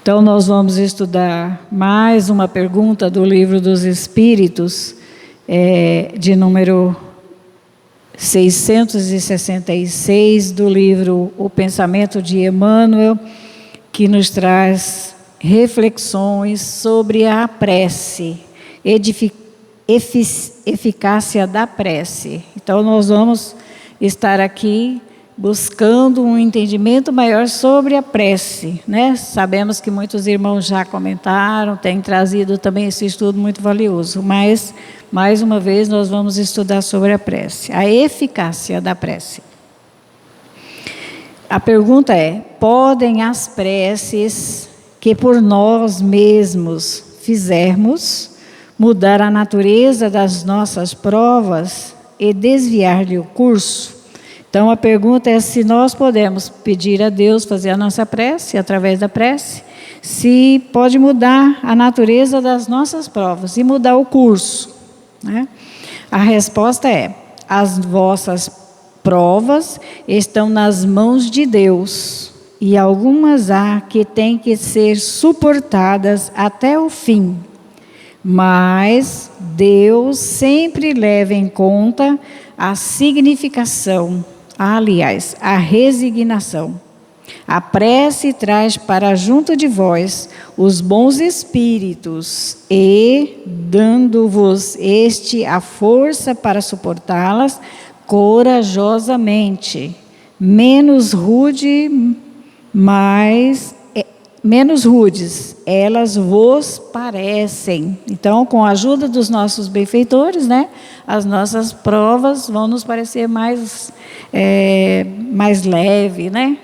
Então, nós vamos estudar mais uma pergunta do Livro dos Espíritos, de número 666, do livro O Pensamento de Emmanuel, que nos traz reflexões sobre a prece, eficácia da prece. Então, nós vamos estar aqui buscando um entendimento maior sobre a prece, né? Sabemos que muitos irmãos já comentaram, têm trazido também esse estudo muito valioso, mas, mais uma vez, nós vamos estudar sobre a prece, a eficácia da prece. A pergunta é: podem as preces que por nós mesmos fizermos mudar a natureza das nossas provas e desviar-lhe o curso? Então, a pergunta é se nós podemos pedir a Deus, fazer a nossa prece, através da prece, se pode mudar a natureza das nossas provas e mudar o curso, né? A resposta é: as vossas provas estão nas mãos de Deus, e algumas há que têm que ser suportadas até o fim. Mas Deus sempre leva em conta a significação, aliás, a resignação. A prece traz para junto de vós os bons espíritos e, dando-vos a força para suportá-las corajosamente, menos rudes, elas vos parecem. Então, com a ajuda dos nossos benfeitores, né, as nossas provas vão nos parecer mais leve, né?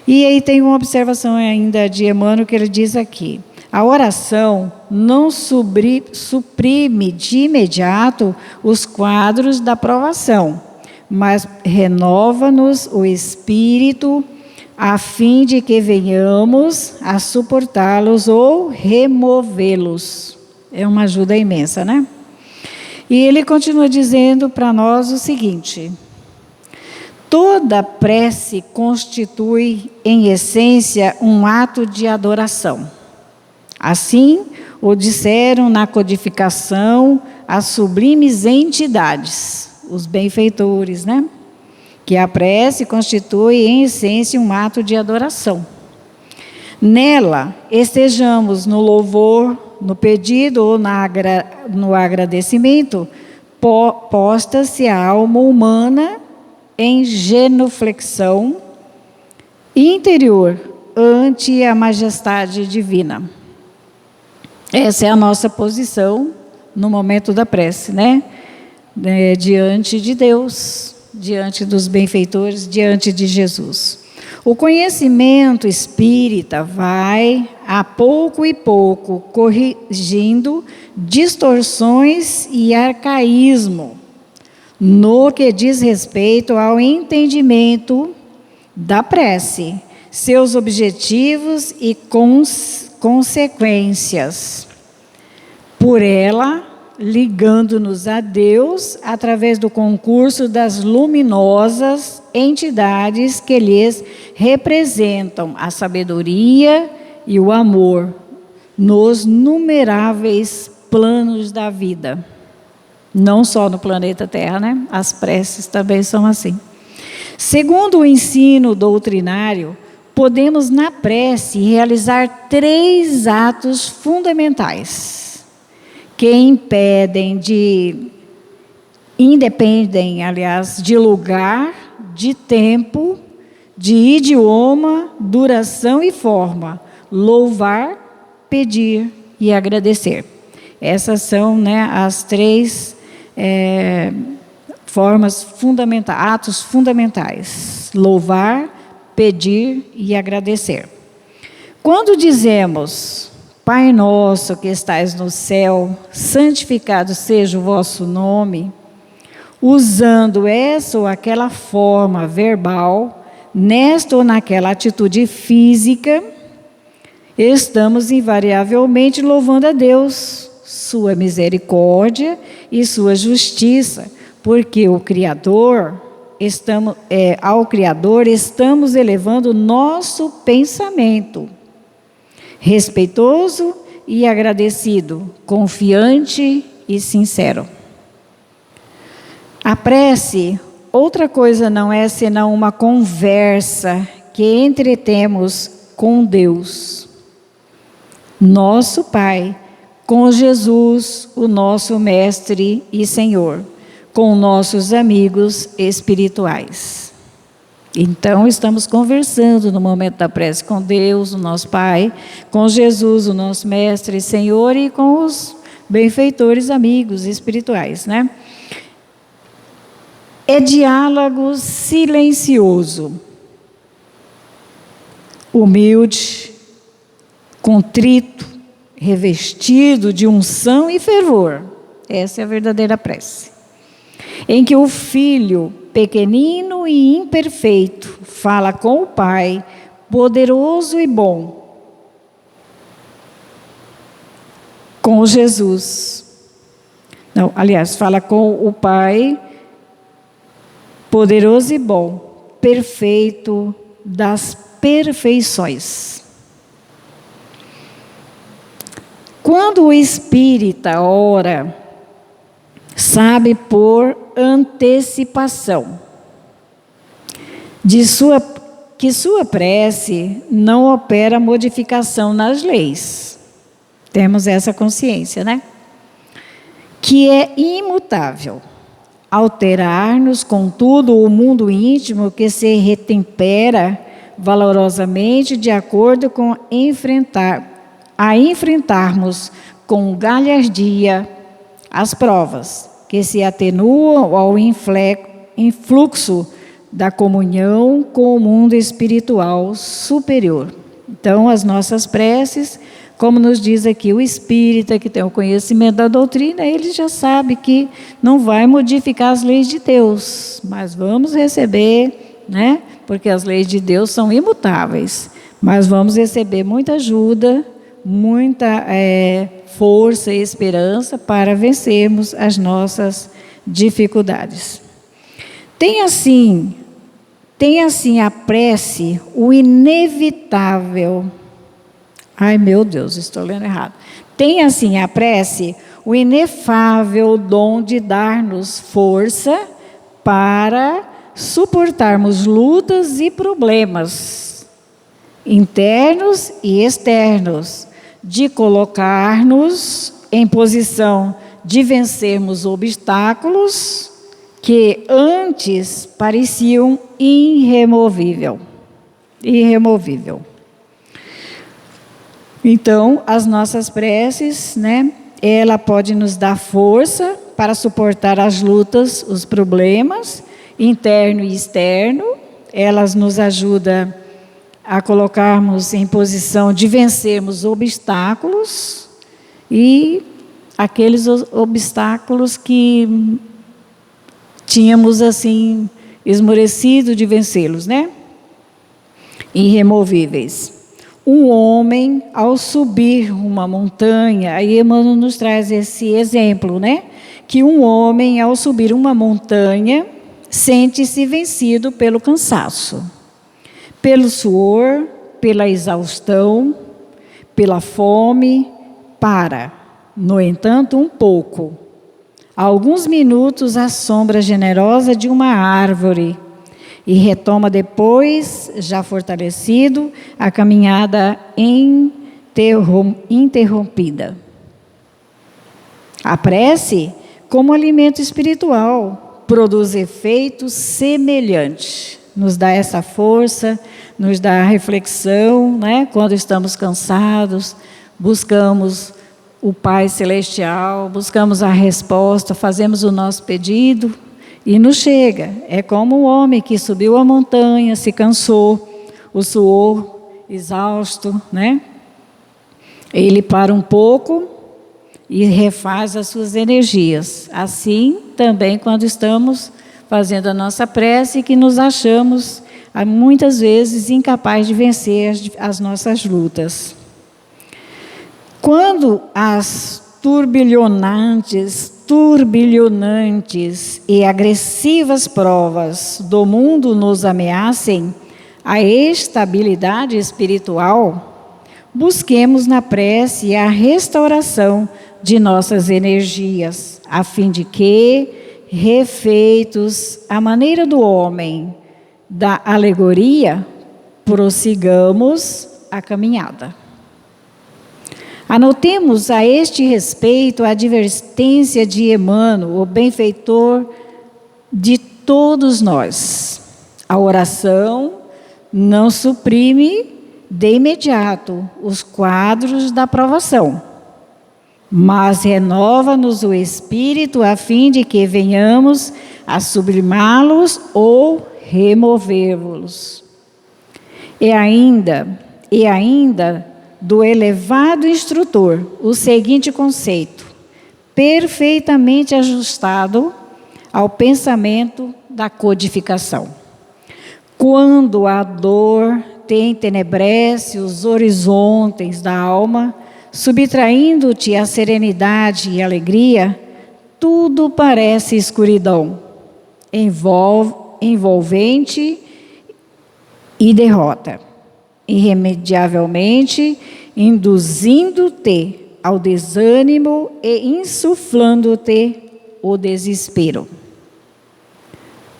E aí tem uma observação ainda de Emmanuel que ele diz aqui: a oração não suprime de imediato os quadros da provação, mas renova-nos o espírito a fim de que venhamos a suportá-los ou removê-los. É uma ajuda imensa, né? E ele continua dizendo para nós o seguinte: toda prece constitui, em essência, um ato de adoração. Assim o disseram na codificação as sublimes entidades, os benfeitores, né? Que a prece constitui, em essência, um ato de adoração. Nela, estejamos no louvor, no pedido ou no agradecimento, posta-se a alma humana em genuflexão interior ante a majestade divina. Essa é a nossa posição no momento da prece, né? Diante de Deus, diante dos benfeitores, diante de Jesus. O conhecimento espírita vai, a pouco e pouco, corrigindo distorções e arcaísmo no que diz respeito ao entendimento da prece, seus objetivos e consequências. Por ela, ligando-nos a Deus através do concurso das luminosas entidades que lhes representam a sabedoria e o amor nos numeráveis planos da vida. Não só no planeta Terra, né? As preces também são assim. Segundo o ensino doutrinário, podemos na prece realizar 3 atos fundamentais que independem, aliás, de lugar, de tempo, de idioma, duração e forma: louvar, pedir e agradecer. Essas são, né, as 3 formas fundamentais, atos fundamentais: louvar, pedir e agradecer. Quando dizemos: Pai nosso que estais no céu, santificado seja o vosso nome, usando essa ou aquela forma verbal, nesta ou naquela atitude física, estamos invariavelmente louvando a Deus, sua misericórdia e sua justiça, porque ao Criador estamos elevando o nosso pensamento. respeitoso e agradecido, confiante e sincero. A prece, outra coisa não é senão uma conversa que entretemos com Deus, nosso Pai, com Jesus, o nosso Mestre e Senhor, com nossos amigos espirituais. Então, estamos conversando no momento da prece com Deus, o nosso Pai, com Jesus, o nosso Mestre e Senhor, e com os benfeitores amigos espirituais, né? É diálogo silencioso, humilde, contrito, revestido de unção e fervor. Essa é a verdadeira prece. Em que o filho, pequenino e imperfeito, fala com o Pai, poderoso e bom, com Jesus. Não, aliás, fala com o Pai, poderoso e bom, perfeito das perfeições. Quando o espírita ora, sabe por antecipação que sua prece não opera modificação nas leis. Temos essa consciência, né? Que é imutável. Alterar-nos, contudo, o mundo íntimo que se retempera valorosamente de acordo com enfrentarmos com galhardia as provas que se atenuam ao influxo da comunhão com o mundo espiritual superior. Então, as nossas preces, como nos diz aqui o espírita que tem o conhecimento da doutrina, ele já sabe que não vai modificar as leis de Deus, mas vamos receber, né? Porque as leis de Deus são imutáveis, mas vamos receber muita ajuda, muita força e esperança para vencermos as nossas dificuldades. Tem assim a prece o inevitável. Ai, meu Deus, estou lendo errado. Tem assim a prece o inefável dom de dar-nos força para suportarmos lutas e problemas internos e externos, de colocar-nos em posição de vencermos obstáculos que antes pareciam irremovível. Então, as nossas preces, né, ela pode nos dar força para suportar as lutas, os problemas, interno e externo. Elas nos ajudam a colocarmos em posição de vencermos obstáculos e aqueles obstáculos que tínhamos assim esmorecido de vencê-los, né? Irremovíveis. Um homem, ao subir uma montanha, aí Emmanuel nos traz esse exemplo, né? Que um homem, ao subir uma montanha, sente-se vencido pelo cansaço, pelo suor, pela exaustão, pela fome, para, no entanto, um pouco, alguns minutos à sombra generosa de uma árvore, e retoma depois, já fortalecido, a caminhada interrompida. A prece, como alimento espiritual, produz efeito semelhante. Nos dá essa força, nos dá a reflexão, né? Quando estamos cansados, buscamos o Pai Celestial, buscamos a resposta, fazemos o nosso pedido e nos chega. É como um homem que subiu a montanha, se cansou, o suor exausto, né? Ele para um pouco e refaz as suas energias. Assim também quando estamos fazendo a nossa prece, que nos achamos muitas vezes incapazes de vencer as nossas lutas. Quando as turbilhonantes e agressivas provas do mundo nos ameacem a estabilidade espiritual, busquemos na prece a restauração de nossas energias, a fim de que, refeitos à maneira do homem da alegoria, prossigamos a caminhada. Anotemos a este respeito a advertência de Emmanuel, o benfeitor de todos nós. A oração não suprime de imediato os quadros da provação, mas renova-nos o espírito a fim de que venhamos a sublimá-los ou removê-los. E ainda do elevado instrutor, o seguinte conceito, perfeitamente ajustado ao pensamento da codificação. Quando a dor te entenebrece os horizontes da alma, subtraindo-te a serenidade e alegria, tudo parece escuridão, envolvente e derrota, irremediavelmente induzindo-te ao desânimo e insuflando-te o desespero.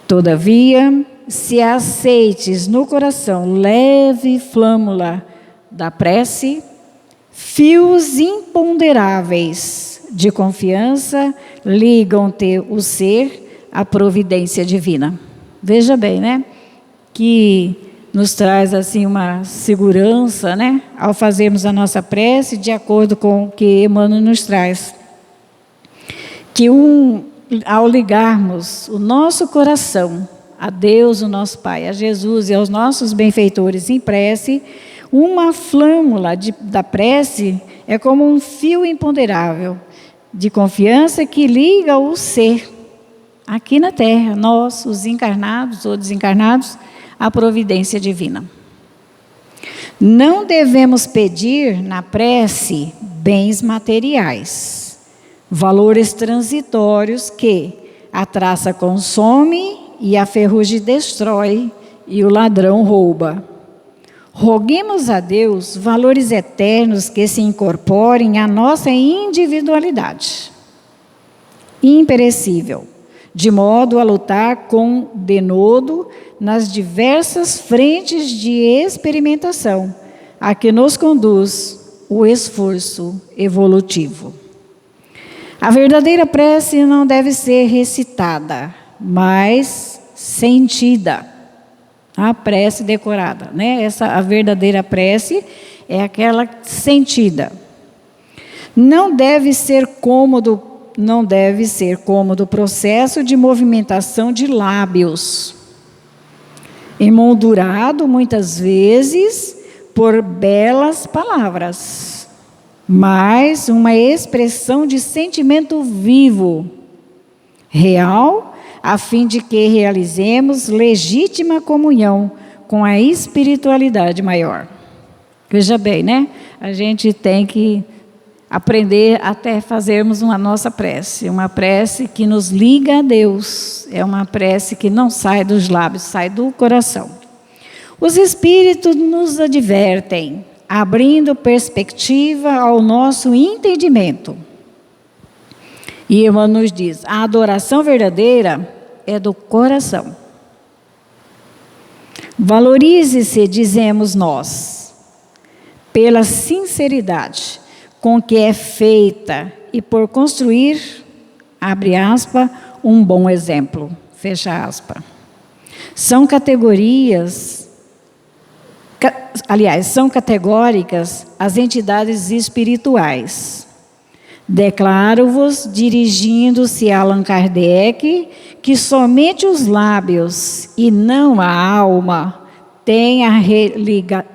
Todavia, se aceites no coração leve flâmula da prece, fios imponderáveis de confiança ligam-te o ser à providência divina. Veja bem, né? Que nos traz assim uma segurança, né? Ao fazermos a nossa prece de acordo com o que Emmanuel nos traz. Que ao ligarmos o nosso coração a Deus, o nosso Pai, a Jesus e aos nossos benfeitores em prece, uma flâmula da prece é como um fio imponderável de confiança que liga o ser aqui na Terra, nós, os encarnados ou desencarnados, à providência divina. Não devemos pedir na prece bens materiais, valores transitórios que a traça consome e a ferrugem destrói e o ladrão rouba. Roguemos a Deus valores eternos que se incorporem à nossa individualidade imperecível, de modo a lutar com denodo nas diversas frentes de experimentação a que nos conduz o esforço evolutivo. A verdadeira prece não deve ser recitada, mas sentida. A prece decorada, né? A verdadeira prece é aquela sentida. Não deve ser cômodo o processo de movimentação de lábios, emoldurado muitas vezes por belas palavras, mas uma expressão de sentimento vivo, real, a fim de que realizemos legítima comunhão com a espiritualidade maior. Veja bem, né? A gente tem que aprender até fazermos uma nossa prece, uma prece que nos liga a Deus, é uma prece que não sai dos lábios, sai do coração. Os Espíritos nos advertem, abrindo perspectiva ao nosso entendimento. E Emmanuel nos diz, a adoração verdadeira é do coração. Valorize-se, dizemos nós, pela sinceridade com que é feita e por construir, abre aspas, um bom exemplo, fecha aspas. São categóricas as entidades espirituais. Declaro-vos, dirigindo-se a Allan Kardec, que somente os lábios e não a alma tem a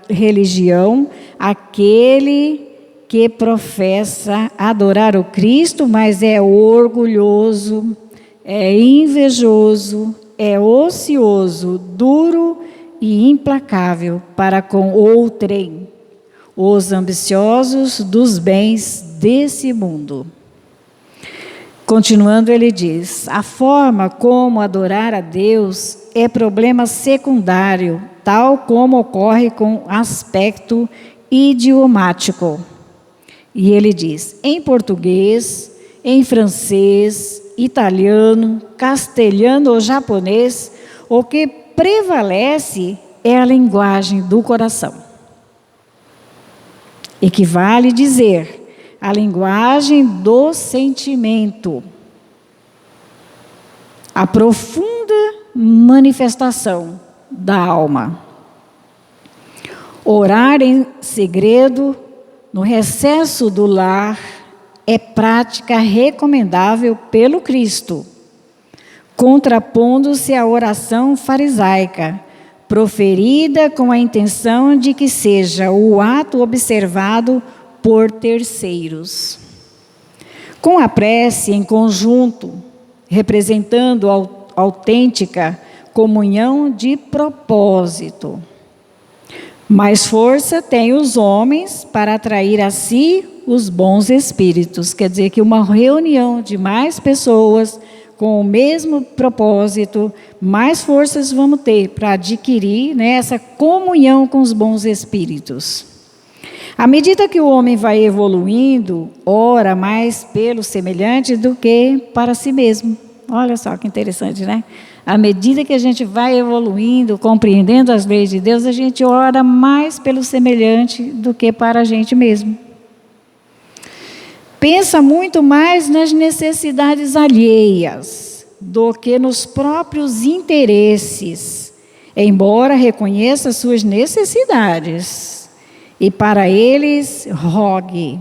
religião, aquele que professa adorar o Cristo, mas é orgulhoso, é invejoso, é ocioso, duro e implacável para com outrem, os ambiciosos dos bens desse mundo. Continuando, ele diz, a forma como adorar a Deus é problema secundário, tal como ocorre com aspecto idiomático. E ele diz, em português, em francês, italiano, castelhano ou japonês, o que prevalece é a linguagem do coração. Equivale dizer a linguagem do sentimento, a profunda manifestação da alma. Orar em segredo, no recesso do lar, é prática recomendável pelo Cristo, contrapondo-se à oração farisaica, proferida com a intenção de que seja o ato observado por terceiros. Com a prece em conjunto, representando a autêntica comunhão de propósito. Mais força têm os homens para atrair a si os bons espíritos. Quer dizer que uma reunião de mais pessoas com o mesmo propósito, mais forças vamos ter para adquirir, né, essa comunhão com os bons espíritos. À medida que o homem vai evoluindo, ora mais pelo semelhante do que para si mesmo. Olha só que interessante, né? À medida que a gente vai evoluindo, compreendendo as leis de Deus, a gente ora mais pelo semelhante do que para a gente mesmo. Pensa muito mais nas necessidades alheias do que nos próprios interesses, embora reconheça suas necessidades. E para eles, rogue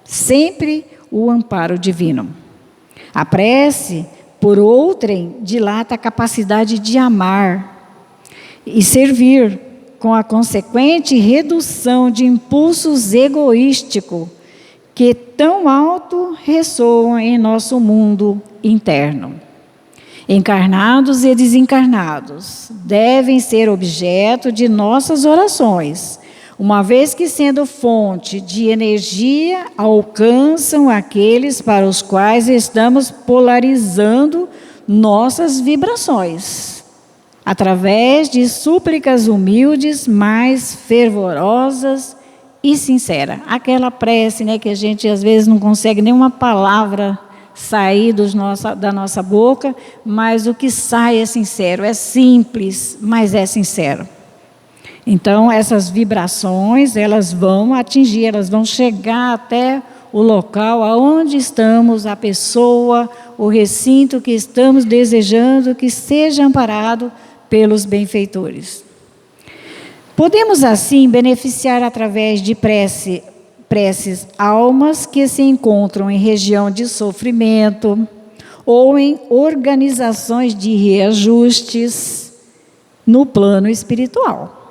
sempre o amparo divino. A prece, por outrem, dilata a capacidade de amar e servir, com a consequente redução de impulsos egoísticos que tão alto ressoam em nosso mundo interno. Encarnados e desencarnados devem ser objeto de nossas orações, uma vez que, sendo fonte de energia, alcançam aqueles para os quais estamos polarizando nossas vibrações, através de súplicas humildes, mais fervorosas e sinceras. Aquela prece, né, que a gente às vezes não consegue nenhuma palavra sair da nossa boca, mas o que sai é sincero, é simples, mas é sincero. Então, essas vibrações, elas vão atingir, elas vão chegar até o local aonde estamos, a pessoa, o recinto que estamos desejando que seja amparado pelos benfeitores. Podemos, assim, beneficiar através de preces almas que se encontram em região de sofrimento ou em organizações de reajustes no plano espiritual.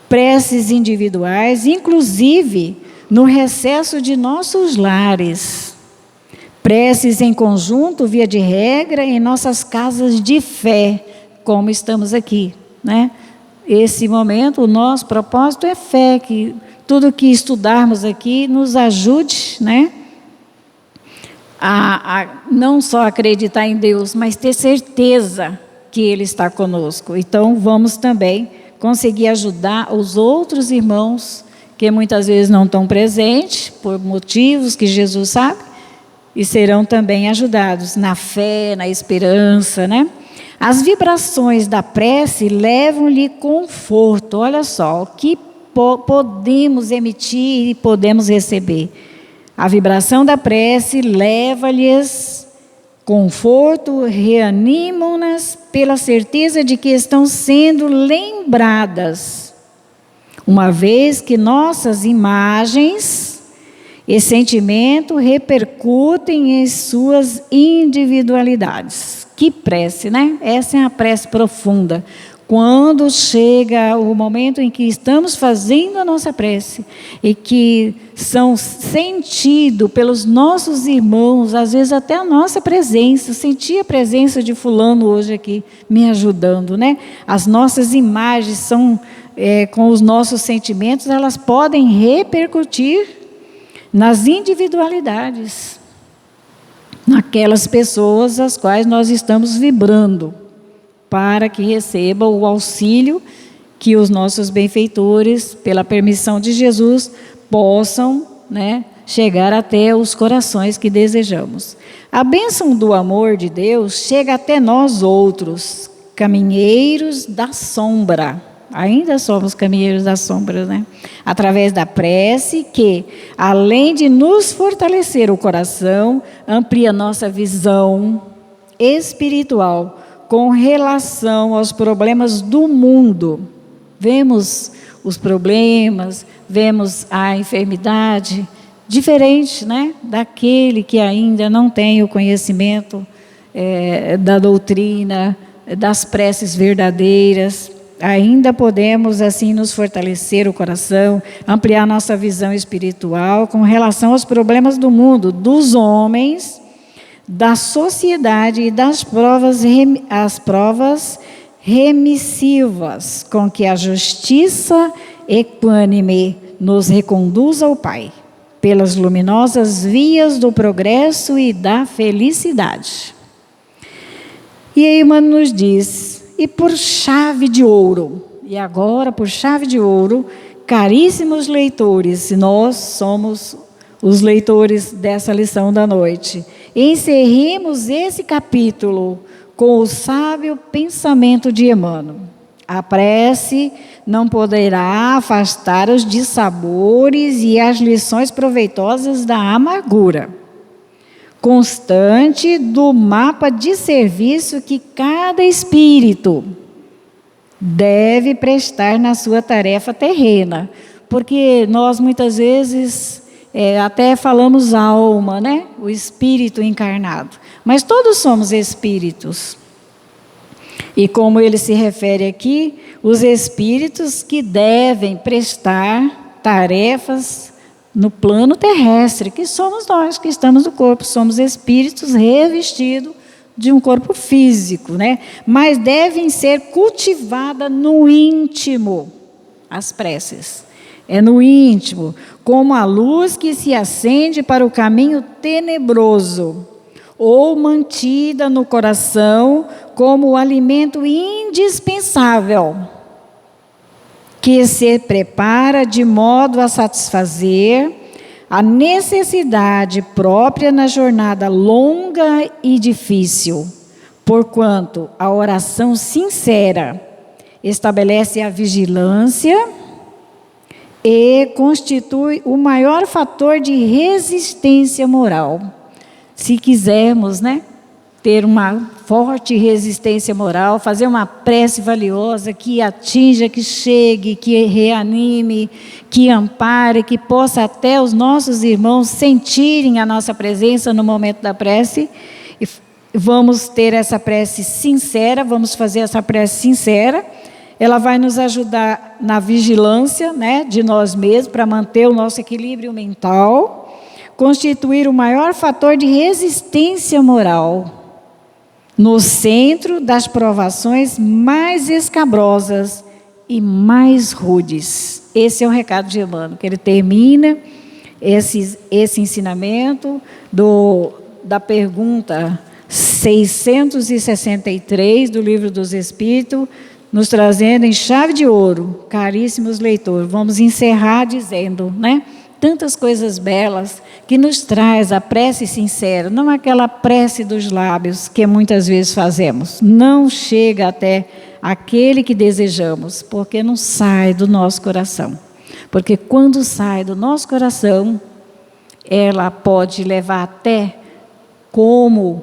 Preces individuais, inclusive no recesso de nossos lares. Preces em conjunto, via de regra, em nossas casas de fé, como estamos aqui, né? Esse momento, o nosso propósito é fé, que tudo que estudarmos aqui nos ajude, né? A não só acreditar em Deus, mas ter certeza que Ele está conosco. Então, vamos também conseguir ajudar os outros irmãos que muitas vezes não estão presentes, por motivos que Jesus sabe, e serão também ajudados na fé, na esperança, né? As vibrações da prece levam-lhe conforto. Olha só, o que podemos emitir e podemos receber. A vibração da prece leva-lhes conforto, reanimam-nas pela certeza de que estão sendo lembradas, uma vez que nossas imagens e sentimento repercutem em suas individualidades. Que prece, né? Essa é a prece profunda. Quando chega o momento em que estamos fazendo a nossa prece e que são sentidos pelos nossos irmãos, às vezes até a nossa presença, sentir a presença de fulano hoje aqui me ajudando, né? As nossas imagens são, com os nossos sentimentos, elas podem repercutir nas individualidades, naquelas pessoas às quais nós estamos vibrando, para que recebam o auxílio que os nossos benfeitores, pela permissão de Jesus, possam, né, chegar até os corações que desejamos. A bênção do amor de Deus chega até nós outros, caminheiros da sombra. Ainda somos caminheiros da sombra, né? Através da prece que, além de nos fortalecer o coração, amplia nossa visão espiritual com relação aos problemas do mundo. Vemos os problemas, vemos a enfermidade, diferente, né, daquele que ainda não tem o conhecimento da doutrina, das preces verdadeiras. Ainda podemos assim nos fortalecer o coração, ampliar nossa visão espiritual com relação aos problemas do mundo, dos homens, da sociedade e das provas remissivas com que a justiça equânime nos reconduz ao Pai, pelas luminosas vias do progresso e da felicidade. E aí Emmanuel nos diz: e por chave de ouro, e agora por chave de ouro, caríssimos leitores, nós somos os leitores dessa lição da noite, encerremos esse capítulo com o sábio pensamento de Emmanuel. A prece não poderá afastar os dissabores e as lições proveitosas da amargura constante do mapa de serviço que cada espírito deve prestar na sua tarefa terrena. Porque nós muitas vezes até falamos alma, né? O espírito encarnado. Mas todos somos espíritos. E como ele se refere aqui, os espíritos que devem prestar tarefas no plano terrestre, que somos nós que estamos no corpo, somos espíritos revestidos de um corpo físico, né? Mas devem ser cultivadas no íntimo, as preces. É no íntimo, como a luz que se acende para o caminho tenebroso, ou mantida no coração como o alimento indispensável, que se prepara de modo a satisfazer a necessidade própria na jornada longa e difícil, porquanto a oração sincera estabelece a vigilância e constitui o maior fator de resistência moral. Se quisermos, né, ter uma forte resistência moral, fazer uma prece valiosa que atinja, que chegue, que reanime, que ampare, que possa até os nossos irmãos sentirem a nossa presença no momento da prece. E vamos ter essa prece sincera, vamos fazer essa prece sincera. Ela vai nos ajudar na vigilância, né, de nós mesmos, para manter o nosso equilíbrio mental, constituir o maior fator de resistência moral no centro das provações mais escabrosas e mais rudes. Esse é o recado de Emmanuel, que ele termina esse ensinamento da pergunta 663 do Livro dos Espíritos, nos trazendo em chave de ouro, caríssimos leitores. Vamos encerrar dizendo, né? Tantas coisas belas que nos traz a prece sincera, não aquela prece dos lábios que muitas vezes fazemos. Não chega até aquele que desejamos, porque não sai do nosso coração. Porque quando sai do nosso coração, ela pode levar até, como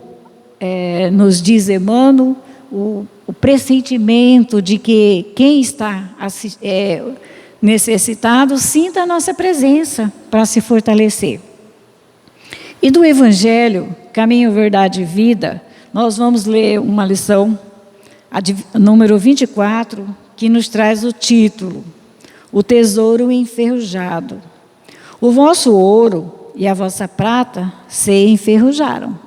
nos diz Emmanuel, o pressentimento de que quem está necessitado sinta a nossa presença para se fortalecer. E do Evangelho, Caminho, Verdade e Vida, nós vamos ler uma lição, número 24, que nos traz o título: O Tesouro Enferrujado. O vosso ouro e a vossa prata se enferrujaram.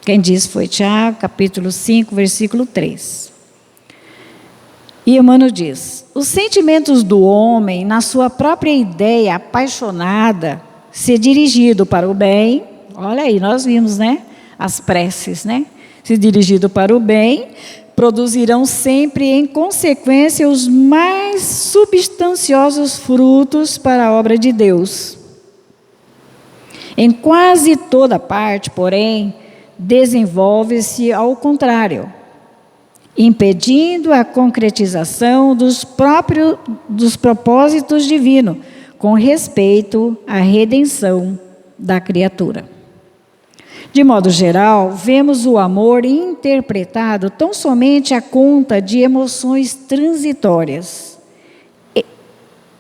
Quem disse foi Tiago, capítulo 5, versículo 3. E Emmanuel diz: os sentimentos do homem, na sua própria ideia apaixonada, se dirigido para o bem, olha aí, nós vimos, né, as preces, né, se dirigido para o bem, produzirão sempre, em consequência, os mais substanciosos frutos para a obra de Deus. Em quase toda parte, porém, desenvolve-se ao contrário, impedindo a concretização dos propósitos divinos, com respeito à redenção da criatura. De modo geral, vemos o amor interpretado tão somente à conta de emoções transitórias,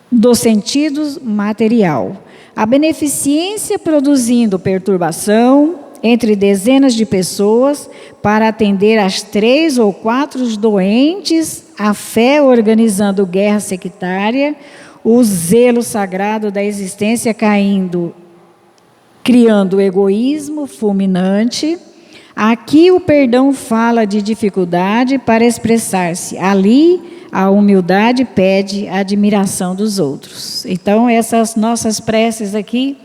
do sentido material. A beneficência produzindo perturbação entre dezenas de pessoas para atender às 3 ou 4 doentes, a fé organizando guerra sectária, o zelo sagrado da existência criando egoísmo fulminante. Aqui o perdão fala de dificuldade para expressar-se. Ali a humildade pede a admiração dos outros. Então essas nossas preces aqui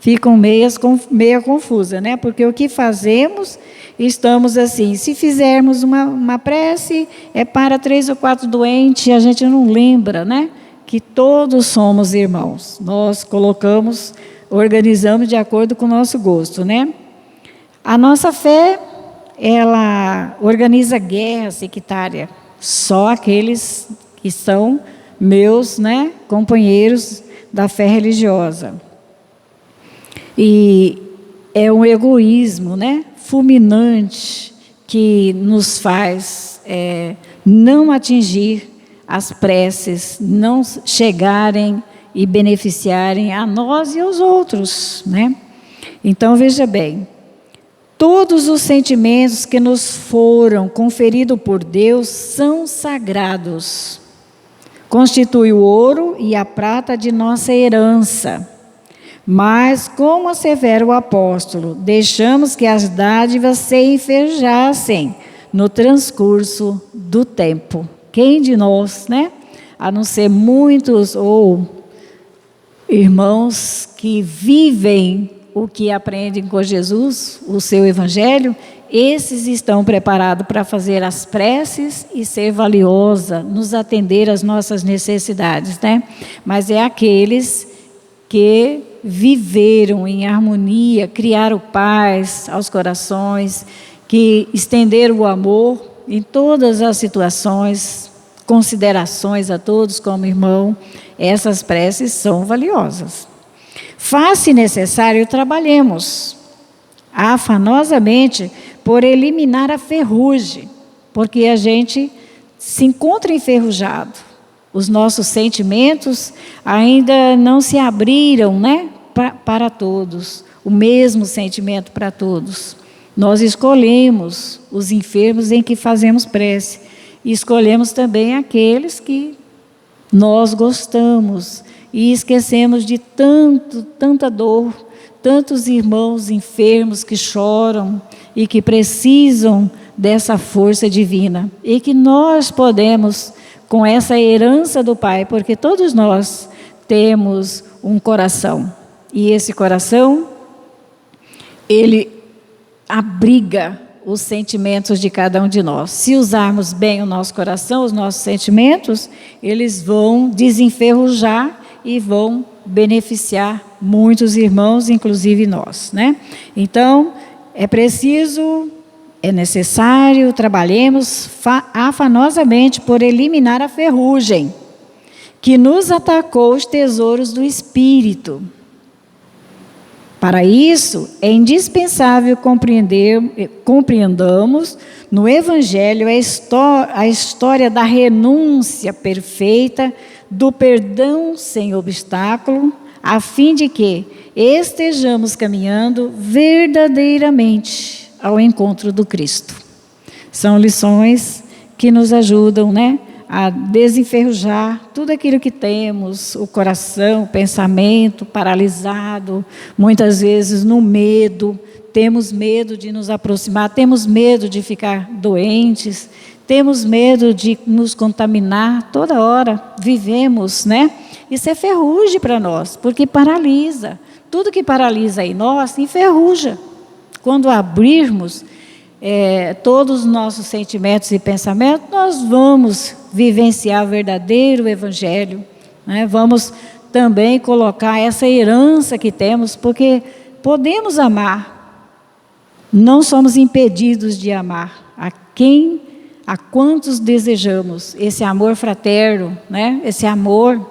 ficam meia confusa, né? Porque o que fazemos, estamos assim, se fizermos uma prece, é para 3 ou 4 doentes, a gente não lembra, né? Que todos somos irmãos. Nós organizamos de acordo com o nosso gosto, né? A nossa fé, ela organiza guerra sectária. Só aqueles que são meus, né, companheiros da fé religiosa. E é um egoísmo, né, fulminante que nos faz não atingir as preces, não chegarem e beneficiarem a nós e aos outros, né? Então, veja bem, todos os sentimentos que nos foram conferidos por Deus são sagrados. Constitui o ouro e a prata de nossa herança. Mas, como assevera o apóstolo, deixamos que as dádivas se enferrujassem no transcurso do tempo. Quem de nós, né? A não ser muitos ou irmãos que vivem o que aprendem com Jesus, o seu evangelho, esses estão preparados para fazer as preces e ser valiosa, nos atender às nossas necessidades, né? Mas é aqueles que viveram em harmonia, criaram paz aos corações, que estenderam o amor em todas as situações, considerações a todos como irmão. Essas preces são valiosas. Faz-se necessário trabalhemos afanosamente por eliminar a ferrugem, porque a gente se encontra enferrujado. Os nossos sentimentos ainda não se abriram, né, para todos, o mesmo sentimento para todos. Nós escolhemos os enfermos em que fazemos prece, e escolhemos também aqueles que nós gostamos, e esquecemos de tanta dor, tantos irmãos enfermos que choram e que precisam dessa força divina. E que nós podemos, com essa herança do Pai, porque todos nós temos um coração. E esse coração, ele abriga os sentimentos de cada um de nós. Se usarmos bem o nosso coração, os nossos sentimentos, eles vão desenferrujar e vão beneficiar muitos irmãos, inclusive nós, né? Então, é necessário, trabalhemos afanosamente por eliminar a ferrugem que nos atacou os tesouros do Espírito. Para isso, é indispensável compreendamos no Evangelho a história da renúncia perfeita, do perdão sem obstáculo, a fim de que estejamos caminhando verdadeiramente ao encontro do Cristo. São lições que nos ajudam, né, a desenferrujar tudo aquilo que temos, o coração, o pensamento paralisado, muitas vezes no medo, temos medo de nos aproximar, temos medo de ficar doentes, temos medo de nos contaminar, toda hora vivemos, né? Isso é ferrugem para nós, porque paralisa. Tudo que paralisa em nós, enferruja. Quando abrirmos todos os nossos sentimentos e pensamentos, nós vamos vivenciar o verdadeiro Evangelho, né? Vamos também colocar essa herança que temos, porque podemos amar, não somos impedidos de amar a quantos desejamos, esse amor fraterno, né? Esse amor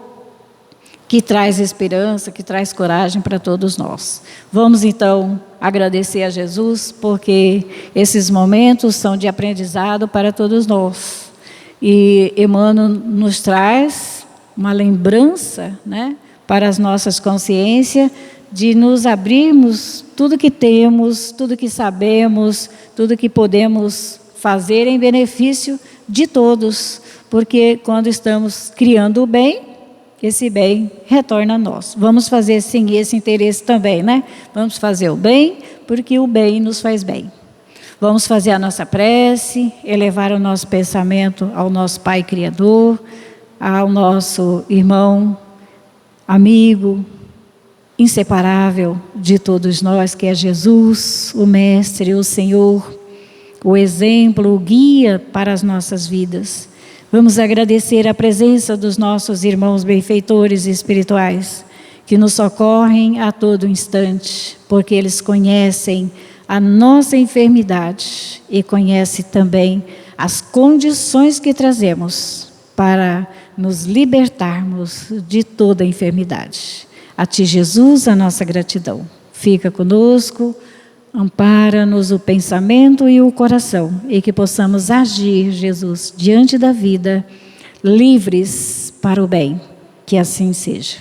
que traz esperança, que traz coragem para todos nós. Vamos então agradecer a Jesus, porque esses momentos são de aprendizado para todos nós. E Emmanuel nos traz uma lembrança, né, para as nossas consciências, de nos abrirmos tudo que temos, tudo que sabemos, tudo que podemos fazer em benefício de todos, porque quando estamos criando o bem, esse bem retorna a nós. Vamos fazer sim esse interesse também, né? Vamos fazer o bem, porque o bem nos faz bem. Vamos fazer a nossa prece, elevar o nosso pensamento ao nosso Pai Criador, ao nosso irmão, amigo, inseparável de todos nós, que é Jesus, o Mestre, o Senhor, o exemplo, o guia para as nossas vidas. Vamos agradecer a presença dos nossos irmãos benfeitores espirituais, que nos socorrem a todo instante, porque eles conhecem a nossa enfermidade e conhecem também as condições que trazemos para nos libertarmos de toda enfermidade. A Ti, Jesus, a nossa gratidão. Fica conosco, ampara-nos o pensamento e o coração, e que possamos agir, Jesus, diante da vida, livres para o bem. Que assim seja.